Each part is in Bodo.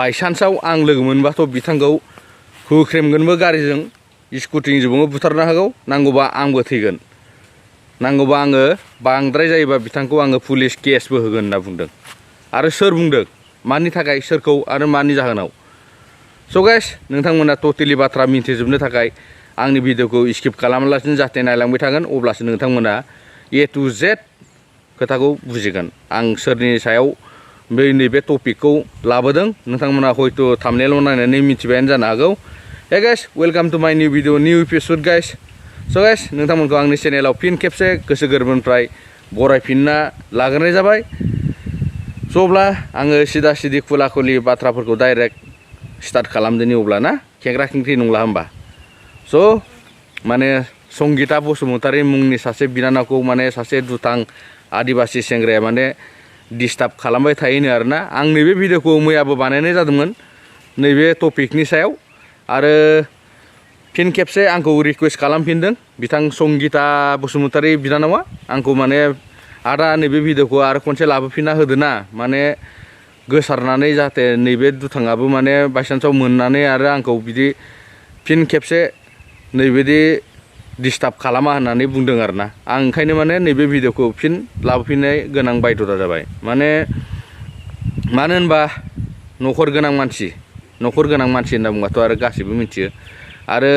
बायसान्सआव आं लोगो मोनबाथ' बिथांखौ होख्रेमगोनबो गारिजों स्कुटिजोंबो बुथारनो हागौ नांगौबा आंबो थैगोन नांगौबा आङो बांद्राय जायोबा बिथांखौ आङो पुलिस केसबो होगोन होनना बुंदों आरो सोर बुंदों मानि थाखाय सोरखौ आरो मानि जाहोनाव स' गाइस नोंथांमोना टटेलि बाथ्रा मिन्थिजोबनो थाखाय आंनि भिडिअखौ स्किप खालामालासिनो जाहाथे नायलांबाय थागोन अब्लासो नोंथांमोना ए टु जेड खोथाखौ बुजिगोन आं सोरनि सायाव नैबे टपिकखौ लाबोदों नोंथांमोना हयथ' थाम्बनेइलाव नायनानै मिथिबायानो जानो हागौ हे गाइस वेलकाम टु माय new video new episode guys स' गाइस नोंथांमोनखौ आंनि चेनेलाव फिन खेबसे गोसो गोरबोनिफ्राय बरायफिनना लाग्रोनाय जाबाय स' अब्ला आङो सिदा सिदि खुला खुलि बाथ्राफोरखौ डाइरेक्ट स्टार्ट खालामदोनि अब्ला ना खेंख्रा खेंख्रि नंला होमबा स' माने संगिता बसुमतारी मुंनि सासे बिनानावखौ माने सासे दुथां आदिबासि सेंग्राया माने डिस्टार्ब खालामबाय थायोनो आरोना आं नैबे भिडिअखौ मैयाबो बानायनाय जादोंमोन नैबे टपिकनि सायाव आरो फिन खेबसे आंखौ रिकुवेस्ट खालामफिनदों बिथां संगिता बसुमतारी बिनानावा आंखौ माने आदा नैबे भिडिअखौ आरो खनसे लाबोफिनना होदोना माने गोसारनानै जाहाथे नैबे दुथाङाबो माने बायसान्सआव मोननानै आरो आंखौ बिदि फिन खेबसे नैबेदि डिस्टार्ब खालामा होननानै बुंदों आरोना आं ओंखायनो माने नैबे भिडिअखौ फिन लाबोफिननाय गोनां बायध'ता जाबाय मानो होनबा न'खर गोनां मानसि होनना बुंबाथ' आरो गासैबो मिथियो आरो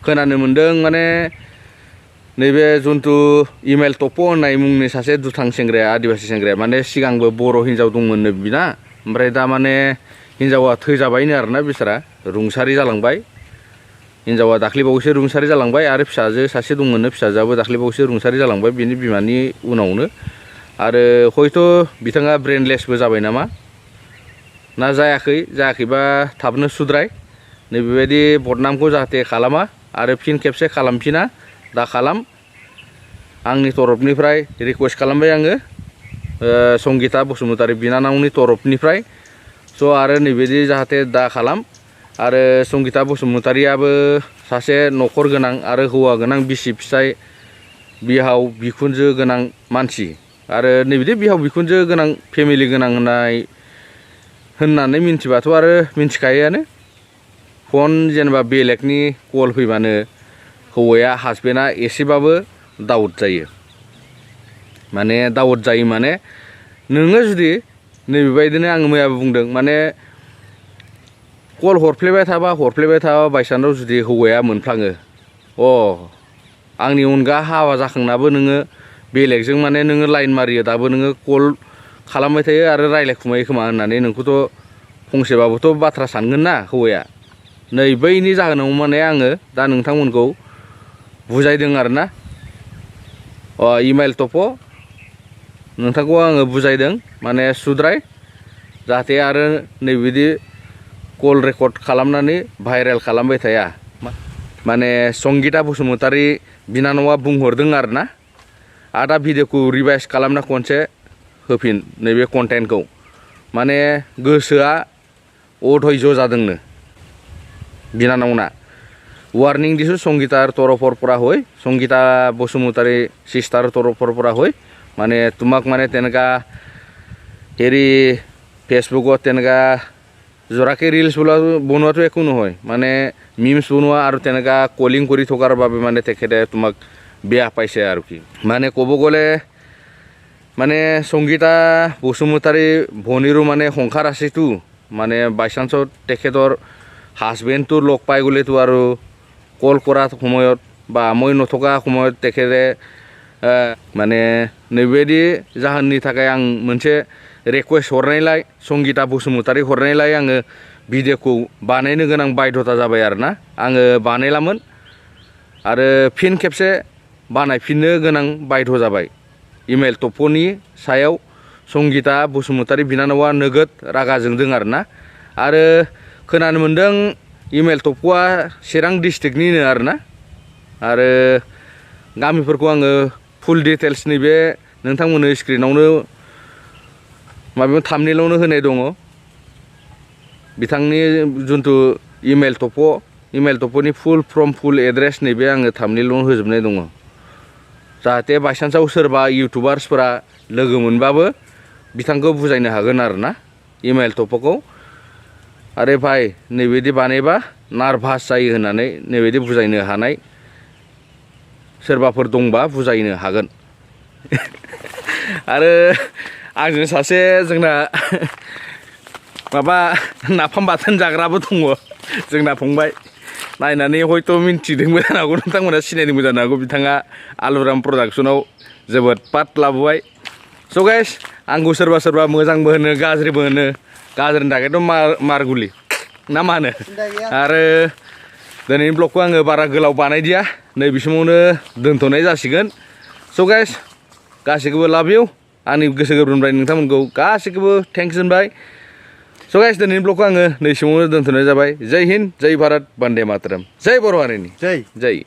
खोनानो मोन्दों माने नैबे जुन्थु इमेल टप' होननाय मुंनि सासे दुथां सेंग्राया आदिबासि सेंग्राया माने सिगांबो बर' हिन्जाव दंमोननो बिना ओमफ्राय दा माने हिन्जावा थैजाबायनो आरोना बिसोरा रुंसारि जालांबाय हिन्जावा दाख्लैबावैसो रुंसारि जालांबाय आरो फिसाजो सासे दंमोननो फिसाजोआबो दाख्लैबावैसो रुंसारि जालांबाय बिनि बिमानि उनावनो आरो हयथ' बिथाङा ब्रेनलेसबो जाबाय नामा ना जायाखैबा थाबनो सुद्राय नैबेबायदि बदनामखौ जाहाथे खालामा आरो फिन खेबसे खालामफिना दा खालाम आंनि तरफनिफ्राय रिकुवेस्ट खालामबाय आङो संगिता बसुमतारी बिनानावनि तरफनिफ्राय स' आरो नैबेदि जाहाथे दा खालाम आरो संगिता बसुमतारीयाबो सासे न'खर गोनां आरो हौवा गोनां बिसि फिसाय बिहाव बिखुनजो गोनां मानसि आरो नैबिदि बिहाव बिखुनजो गोनां फेमिलि गोनां होननानै मिन्थिबाथ' आरो मिन्थिखायोआनो फन जेनेबा बेलेगनि कल फैबानो हौवाया हासबेन्डआ एसेबाबो दाउट जायो माने नोङो जुदि नैबेबायदिनो आं मैयाबो बुंदों माने कल हरफ्लेबाय थाबा बायसान्सआव जुदि हौवाया मोनफ्लाङो आंनि अनगा हाबा जाखांनाबो नोङो बेलेगजों माने नोङो लाइन मारियो दाबो नोङो कल खालामबाय थायो आरो रायलायखुमायो खोमा होननानै नोंखौथ' फंसेबाबोथ' बाथ्रा सानगोन ना हौवाया नै बैनि जाहोनाव माने आङो दा नोंथांमोनखौ बुजायदों आरोना इमेल टप' नोंथांखौ आङो बुजायदों माने सुद्राय जाहाथे आरो नैबिदि कल रेकर्ड खालामनानै भाइरेल खालामबाय थाया माने संगिता बसुमतारी बिनानावा बुंहरदों आरोना आदा भिडिअखौ रिभाइस खालामना खनसे होफिन नैबे कन्टेन्टखौ माने गोसोआ अधैर्य जादोंनो बिनानावना वार्निं दिसु संगीतार तरफर परा होय संगीता बसुमतारी सिस्टार तरफर परा होय माने तुमाक माने तेनका हेरी फेसबुकत तेनका जराके रिल्स बनोवातो एकো নহয় মানে মিমস বনোৱা আৰু তেনেকা কলিং কৰি থকাৰ বাবে মানে তেখেতে তোমাক বেয়া পাইছে আৰু কি মানে ক'ব গ'লে মানে সংগীতা বসুমতাৰী ভনীৰো মানে সংসাৰ আছেতো মানে বাইচান্সত তেখেতৰ হাজবেণ্ডটো লগ পাই গ'লেতো আৰু কল কৰা সময়ত বা মই নথকা সময়ত তেখেতে মানে नैबेदि जाहोननि थाखाय आं मोनसे रिक्वेस्ट हरनायलाय संगीता बसुमतारी हरनायलाय आङो भिडिअखौ बानायनो गोनां बायध'ता जाबाय आरोना आङो बानायलामोन आरो फिन खेबसे बानायफिननो गोनां बायध' जाबाय इमेल टप'नि सायाव संगीता बसुमतारी बिनानावा नोगोद रागा जोंदों आरोना आरो खोनानो मोन्दों इमेल टप'आ चिरां डिस्ट्रिक्टनिनो आरोना आरो गामिफोरखौ आङो फुल डिटेल्स नैबे नोंथांमोननो स्क्रिनावनो माबायाव थाम्बनेइलावनो होनाय दङ बिथांनि जुन्थु इमेल टप'नि फुल एड्रेस नैबे आङो थाम्बनेइलावनो होजोबनाय दङ जाहाथे बायसान्सआव सोरबा इउटुबार्सफोरा लोगो मोनबाबो बिथांखौ बुजायनो हागोन आरोना इमेल टप'खौ आरे भाई नैबेदि बानायबा नार्भास जायो होननानै नैबेदि बुजायनो हानाय सोरबाफोर दंबा बुजायनो हागोन आरो आंजों सासे जोंना माबा नाफाम बाथोन जाग्राबो दङ जोंना फंबाय नायनानै हयथ' मिन्थिदोंबो जानो हागौ नोंथांमोना सिनायदोंबो जानो हागौ बिथाङा आलुराम प्रडाक्सनाव जोबोद पार्ट लाबोबाय स' गाइस आंखौ सोरबा सोरबा मोजांबो होनो गाज्रिबो होनो गाज्रिनि थाखायथ' मारगुलि ना मा होनो आरो दिनैनि ब्लगखौ आङो बारा गोलाव बानायदिया नैबे समावनो दोनथ'नाय जासिगोन स' गाइस गासैखौबो लाभ इउ आंनि गोसो गोरबोनिफ्राय नोंथांमोनखौ गासैखौबो थेंक्स होनबाय स' गाइस दिनैनि ब्लगखौ आङो नै समावनो दोनथ'नाय जाबाय जय हिन्द जय भारत बन्दे मातरम जय बर' हारिनि जय जाबाय